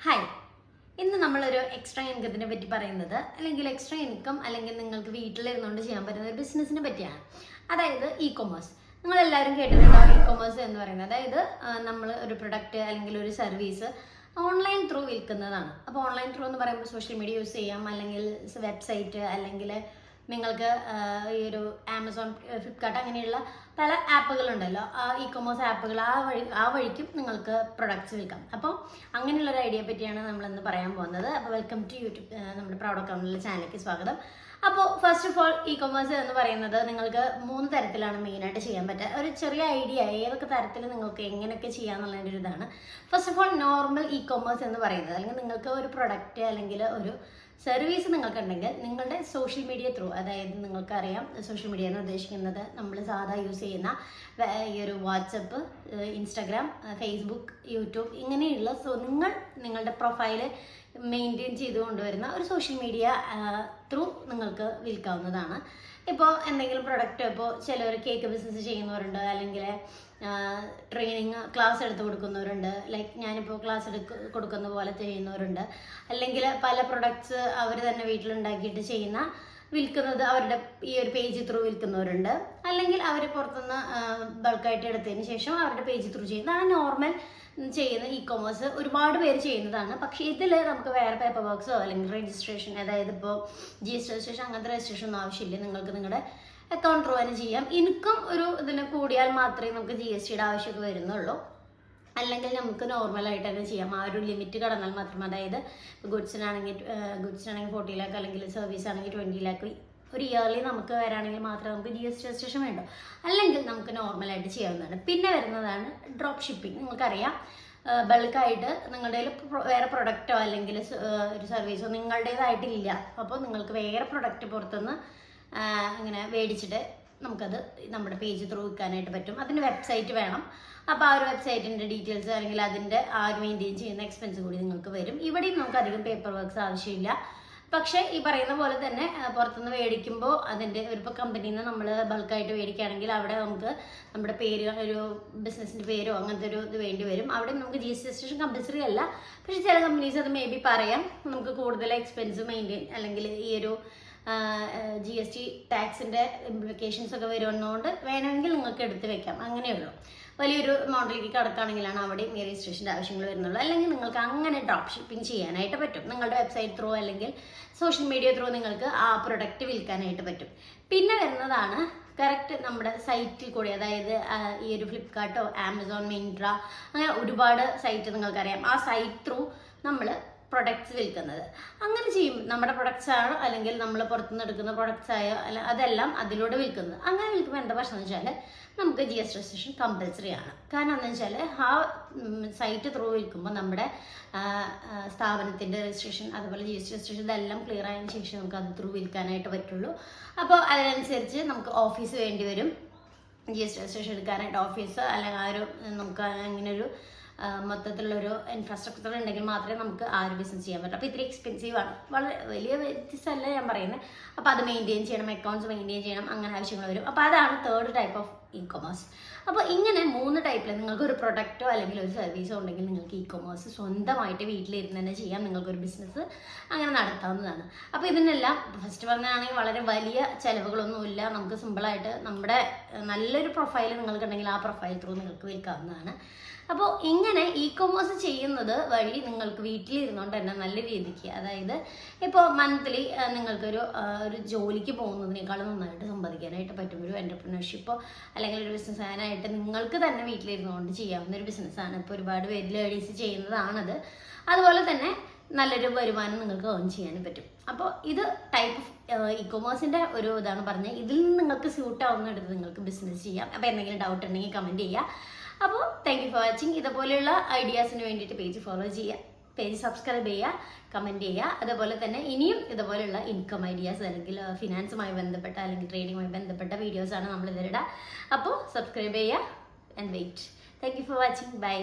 Hi, ഇന്ന് നമ്മളൊരു extra ഇൻകത്തിനെ പറ്റി പറയുന്നത് അല്ലെങ്കിൽ എക്സ്ട്രാ ഇൻകം അല്ലെങ്കിൽ നിങ്ങൾക്ക് വീട്ടിലിരുന്നുകൊണ്ട് ചെയ്യാൻ പറ്റുന്ന ഒരു ബിസിനസ്സിനെ പറ്റിയാണ്. അതായത് ഇ കൊമേഴ്സ്. നിങ്ങളെല്ലാവരും കേട്ടിട്ടുണ്ടാവും ഇ കൊമേഴ്സ് എന്ന് പറയുന്നത്. അതായത് നമ്മൾ ഒരു പ്രൊഡക്റ്റ് അല്ലെങ്കിൽ ഒരു സർവീസ് ഓൺലൈൻ ത്രൂ വിൽക്കുന്നതാണ്. അപ്പോൾ ഓൺലൈൻ ത്രൂ എന്ന് പറയുമ്പോൾ സോഷ്യൽ മീഡിയ യൂസ് ചെയ്യാം, അല്ലെങ്കിൽ വെബ്സൈറ്റ്, അല്ലെങ്കിൽ നിങ്ങൾക്ക് ഈ ഒരു ആമസോൺ, ഫ്ലിപ്കാർട്ട് അങ്ങനെയുള്ള പല ആപ്പുകളുണ്ടല്ലോ, ഇ കൊമേഴ്സ് ആപ്പുകൾ, ആ വഴിക്കും നിങ്ങൾക്ക് പ്രൊഡക്ട്സ് വിൽക്കാം. അപ്പോൾ അങ്ങനെയുള്ളൊരു ഐഡിയ പറ്റിയാണ് നമ്മളിന്ന് പറയാൻ പോകുന്നത്. അപ്പോൾ വെൽക്കം ടു യൂട്യൂബ്, നമ്മുടെ പ്രൗഡ് അക്കൗണ്ടിലെ ചാനലിലേക്ക് സ്വാഗതം. അപ്പോൾ first of all E commerce എന്ന് പറയുന്നത് നിങ്ങൾക്ക് 3 തരത്തിലാണ് മെയിനായിട്ട് ചെയ്യാൻ പറ്റുക. ഒരു ചെറിയ ഐഡിയ ഏതൊക്കെ തരത്തിൽ നിങ്ങൾക്ക് എങ്ങനെയൊക്കെ ചെയ്യാമെന്നുള്ളതിൻ്റെ ഒരു ഇതാണ്. First of all normal E commerce എന്ന് പറയുന്നത്, അല്ലെങ്കിൽ നിങ്ങൾക്ക് ഒരു പ്രൊഡക്റ്റ് അല്ലെങ്കിൽ ഒരു സർവീസ് നിങ്ങൾക്കുണ്ടെങ്കിൽ നിങ്ങളുടെ സോഷ്യൽ മീഡിയ ത്രൂ, അതായത് നിങ്ങൾക്കറിയാം സോഷ്യൽ മീഡിയ എന്ന് ഉദ്ദേശിക്കുന്നത് നമ്മൾ സാധാ യൂസ് ചെയ്യുന്ന ഈ ഒരു വാട്സപ്പ്, ഇൻസ്റ്റാഗ്രാം, ഫേസ്ബുക്ക്, യൂട്യൂബ് ഇങ്ങനെയുള്ള നിങ്ങളുടെ പ്രൊഫൈല് മെയിൻറ്റെയിൻ ചെയ്ത് കൊണ്ടുവരുന്ന ഒരു സോഷ്യൽ മീഡിയ ത്രൂ നിങ്ങൾക്ക് വിൽക്കാവുന്നതാണ്. ഇപ്പോൾ എന്തെങ്കിലും പ്രൊഡക്റ്റ്, ഇപ്പോൾ ചിലർ കേക്ക് ബിസിനസ് ചെയ്യുന്നവരുണ്ട്, അല്ലെങ്കിൽ ട്രെയിനിങ് ക്ലാസ് എടുത്ത് കൊടുക്കുന്നവരുണ്ട്, ലൈക്ക് ഞാനിപ്പോൾ ക്ലാസ് കൊടുക്കുന്ന പോലെ ചെയ്യുന്നവരുണ്ട്, അല്ലെങ്കിൽ പല പ്രൊഡക്ട്സ് അവർ തന്നെ വീട്ടിലുണ്ടാക്കിയിട്ട് വിൽക്കുന്നത് അവരുടെ ഈ ഒരു പേജ് ത്രൂ വിൽക്കുന്നവരുണ്ട്, അല്ലെങ്കിൽ അവർ പുറത്തുനിന്ന് ബൾക്കായിട്ട് എടുത്തതിന് ശേഷം അവരുടെ പേജ് ത്രൂ ചെയ്യുന്നതാണ് നോർമൽ ചെയ്യുന്ന ഇ കൊമേഴ്സ്. ഒരുപാട് പേര് ചെയ്യുന്നതാണ്. പക്ഷേ ഇതിൽ നമുക്ക് വേറെ പേപ്പർ വർക്ക്സോ അല്ലെങ്കിൽ രജിസ്ട്രേഷൻ, അതായത് ഇപ്പോൾ GST രജിസ്ട്രേഷൻ, അങ്ങനത്തെ രജിസ്ട്രേഷൻ ഒന്നും ആവശ്യമില്ല. നിങ്ങൾക്ക് നിങ്ങളുടെ അക്കൗണ്ട് ത്രൂ തന്നെ ചെയ്യാം. ഇൻകം ഒരു ഇതിന് കൂടിയാൽ മാത്രമേ നമുക്ക് GSTയുടെ ആവശ്യമൊക്കെ വരുന്നുള്ളൂ. അല്ലെങ്കിൽ നമുക്ക് നോർമലായിട്ട് തന്നെ ചെയ്യാം. ആ ഒരു ലിമിറ്റ് കടന്നാൽ മാത്രം, അതായത് ഗുഡ്സിനാണെങ്കിൽ 40 ലാക്ക്, അല്ലെങ്കിൽ സർവീസ് ആണെങ്കിൽ 20 ലാക്ക് ഒരു ഇയർലി നമുക്ക് വരാണെങ്കിൽ മാത്രമേ നമുക്ക് GST രജിസ്ട്രേഷൻ വേണ്ടൂ. അല്ലെങ്കിൽ നമുക്ക് നോർമലായിട്ട് ചെയ്യാവുന്നതാണ്. പിന്നെ വരുന്നതാണ് ഡ്രോപ്പ് ഷിപ്പിംഗ്. നിങ്ങൾക്കറിയാം, ബൾക്കായിട്ട് നിങ്ങളുടെ വേറെ പ്രൊഡക്റ്റോ അല്ലെങ്കിൽ ഒരു സർവീസോ നിങ്ങളുടേതായിട്ടില്ല. അപ്പോൾ നിങ്ങൾക്ക് വേറെ പ്രൊഡക്റ്റ് പുറത്തുനിന്ന് ഇങ്ങനെ മേടിച്ചിട്ട് നമുക്കത് നമ്മുടെ പേജ് ത്രൂ വിൽക്കാനായിട്ട് പറ്റും. അതിന് വെബ്സൈറ്റ് വേണം. അപ്പോൾ ആ ഒരു വെബ്സൈറ്റിൻ്റെ ഡീറ്റെയിൽസ് അല്ലെങ്കിൽ അതിൻ്റെ ആ ഒരു മെയിൻറ്റെയിൻ ചെയ്യുന്ന എക്സ്പെൻസ് കൂടി നിങ്ങൾക്ക് വരും. ഇവിടെയും നമുക്ക് അധികം പേപ്പർ വർക്ക്സ് ആവശ്യമില്ല. പക്ഷേ ഈ പറയുന്ന പോലെ തന്നെ പുറത്തുനിന്ന് മേടിക്കുമ്പോൾ അതിൻ്റെ ഇപ്പോൾ കമ്പനിയിൽ നിന്ന് നമ്മൾ ബൾക്കായിട്ട് മേടിക്കുകയാണെങ്കിൽ അവിടെ നമുക്ക് നമ്മുടെ പേര്, ഒരു ബിസിനസ്സിൻ്റെ പേരോ അങ്ങനത്തെ ഒരു ഇത് വേണ്ടി വരും. അവിടെ നമുക്ക് GST രജിസ്ട്രേഷൻ കമ്പൽസറി അല്ല. പക്ഷേ ചില കമ്പനീസ് അത് മേ ബി പറയാം, നമുക്ക് കൂടുതൽ എക്സ്പെൻസ് മെയിൻറ്റെയിൻ അല്ലെങ്കിൽ ഈ ഒരു GST ടാക്സിൻ്റെ ഇംപ്ലിക്കേഷൻസ് ഒക്കെ വരുന്നതുകൊണ്ട് വേണമെങ്കിൽ നിങ്ങൾക്ക് എടുത്ത് വെക്കാം. അങ്ങനെയുള്ളൂ. വലിയൊരു എമൗണ്ടിലേക്ക് കടക്കുകയാണെങ്കിലാണ് അവിടെയും ഈ രജിസ്ട്രേഷൻ്റെ ആവശ്യങ്ങൾ വരുന്നുള്ളൂ. അല്ലെങ്കിൽ നിങ്ങൾക്ക് അങ്ങനെ ഡ്രോപ്പ് ഷിപ്പിംഗ് ചെയ്യാനായിട്ട് പറ്റും. നിങ്ങളുടെ വെബ്സൈറ്റ് ത്രൂ അല്ലെങ്കിൽ സോഷ്യൽ മീഡിയ ത്രൂ നിങ്ങൾക്ക് ആ പ്രൊഡക്റ്റ് വിൽക്കാനായിട്ട് പറ്റും. പിന്നെ വരുന്നതാണ് കറക്റ്റ് നമ്മുടെ സൈറ്റിൽ കൂടി, അതായത് ഈ ഒരു ഫ്ലിപ്കാർട്ടോ, ആമസോൺ, മിൻട്ര, അങ്ങനെ ഒരുപാട് സൈറ്റ് നിങ്ങൾക്കറിയാം. ആ സൈറ്റ് ത്രൂ നമ്മൾ പ്രൊഡക്ട്സ് വിൽക്കുന്നത്. അങ്ങനെ ചെയ്യും. നമ്മുടെ പ്രൊഡക്ട്സ് ആണോ അല്ലെങ്കിൽ നമ്മൾ പുറത്തുനിന്ന് എടുക്കുന്ന പ്രൊഡക്ട്സ് ആയോ അല്ല, അതെല്ലാം അതിലൂടെ വിൽക്കുന്നത്. അങ്ങനെ വിൽക്കുമ്പോൾ എന്താ പ്രശ്നം എന്ന് വെച്ചാൽ നമുക്ക് GST രജിസ്ട്രേഷൻ കമ്പൽസറി ആണ്. കാരണം എന്താണെന്ന് വെച്ചാൽ ആ സൈറ്റ് ത്രൂ വിൽക്കുമ്പോൾ നമ്മുടെ സ്ഥാപനത്തിൻ്റെ രജിസ്ട്രേഷൻ, അതുപോലെ GST രജിസ്ട്രേഷൻ ഇതെല്ലാം ക്ലിയർ ആയതിനു ശേഷം നമുക്ക് അത് ത്രൂ വിൽക്കാനായിട്ട് പറ്റുള്ളൂ. അപ്പോൾ അതിനനുസരിച്ച് നമുക്ക് ഓഫീസ് വേണ്ടി വരും. GST രജിസ്ട്രേഷൻ എടുക്കാനായിട്ട് ഓഫീസ്, അല്ലെങ്കിൽ ആ ഒരു നമുക്ക് ഇങ്ങനൊരു മൊത്തത്തിലുള്ളൊരു ഇൻഫ്രാസ്ട്രക്ചർ ഉണ്ടെങ്കിൽ മാത്രമേ നമുക്ക് ആ ഒരു ബിസിനസ് ചെയ്യാൻ പറ്റൂ. അപ്പോൾ ഇത്തിരി എക്സ്പെൻസീവ് ആണ്. വളരെ വലിയ വ്യത്യസ്തമല്ല ഞാൻ പറയുന്നത്. അപ്പോൾ അത് മെയിൻറ്റെയിൻ ചെയ്യണം, അക്കൗണ്ട്സ് മെയിൻറ്റെയിൻ ചെയ്യണം, അങ്ങനെ ആവശ്യങ്ങൾ വരും. അപ്പോൾ അതാണ് third type of E commerce. അപ്പോൾ ഇങ്ങനെ 3 ടൈപ്പിൽ നിങ്ങൾക്ക് ഒരു പ്രൊഡക്റ്റോ അല്ലെങ്കിൽ ഒരു സർവീസോ ഉണ്ടെങ്കിൽ നിങ്ങൾക്ക് ഇ കൊമേഴ്സ് സ്വന്തമായിട്ട് വീട്ടിലിരുന്ന് തന്നെ ചെയ്യാം. നിങ്ങൾക്കൊരു ബിസിനസ് അങ്ങനെ നടത്താവുന്നതാണ്. അപ്പോൾ ഇതിനെല്ലാം ഫസ്റ്റ് പറഞ്ഞാണെങ്കിൽ വളരെ വലിയ ചിലവുകളൊന്നുമില്ല. നമുക്ക് സിമ്പിളായിട്ട് നമ്മുടെ നല്ലൊരു പ്രൊഫൈൽ നിങ്ങൾക്കുണ്ടെങ്കിൽ ആ പ്രൊഫൈൽ ത്രൂ നിങ്ങൾക്ക് വിൽക്കാവുന്നതാണ്. അപ്പോൾ ഇങ്ങനെ ഇ കൊമേഴ്സ് ചെയ്യുന്നത് വഴി നിങ്ങൾക്ക് വീട്ടിലിരുന്നുകൊണ്ട് തന്നെ നല്ല രീതിക്ക്, അതായത് ഇപ്പോൾ മന്ത്ലി നിങ്ങൾക്കൊരു ജോലിക്ക് പോകുന്നതിനേക്കാളും നന്നായിട്ട് സമ്പാദിക്കാനായിട്ട് പറ്റും. ഒരു എൻ്റർപ്രണർഷിപ്പോ അല്ലെങ്കിൽ ഒരു ബിസിനസ്സാനായിട്ട് നിങ്ങൾക്ക് തന്നെ വീട്ടിലിരുന്നുകൊണ്ട് ചെയ്യാവുന്ന ഒരു ബിസിനസ്സാണ്. ഇപ്പോൾ ഒരുപാട് പേര് ലേഡീസ് ചെയ്യുന്നതാണത്. അതുപോലെ തന്നെ നല്ലൊരു വരുമാനം നിങ്ങൾക്ക് ഏൺ ചെയ്യാനും പറ്റും. അപ്പോൾ ഇത് ടൈപ്പ് ഓഫ് ഇ കൊമേഴ്സിൻ്റെ ഒരു ഇതാണ് പറഞ്ഞത്. ഇതിൽ നിന്ന് നിങ്ങൾക്ക് സ്യൂട്ട് ആവുന്നിടത്ത് നിങ്ങൾക്ക് ബിസിനസ് ചെയ്യാം. അപ്പോൾ എന്തെങ്കിലും ഡൗട്ട് ഉണ്ടെങ്കിൽ കമൻറ്റ് ചെയ്യുക. അപ്പോൾ താങ്ക് യു ഫോർ വാച്ചിങ്. ഇതുപോലെയുള്ള ഐഡിയാസിന് വേണ്ടിയിട്ട് പേജ് ഫോളോ ചെയ്യുക, പേജ് സബ്സ്ക്രൈബ് ചെയ്യുക, കമൻറ്റ് ചെയ്യുക. അതുപോലെ തന്നെ ഇനിയും ഇതുപോലെയുള്ള ഇൻകം ഐഡിയാസ് അല്ലെങ്കിൽ ഫിനാൻസുമായി ബന്ധപ്പെട്ട അല്ലെങ്കിൽ ട്രേഡിങ്ങുമായി ബന്ധപ്പെട്ട വീഡിയോസാണ് നമ്മൾ ഇതിലിടുക. അപ്പോൾ സബ്സ്ക്രൈബ് ചെയ്യുക and wait. Thank you for watching. By.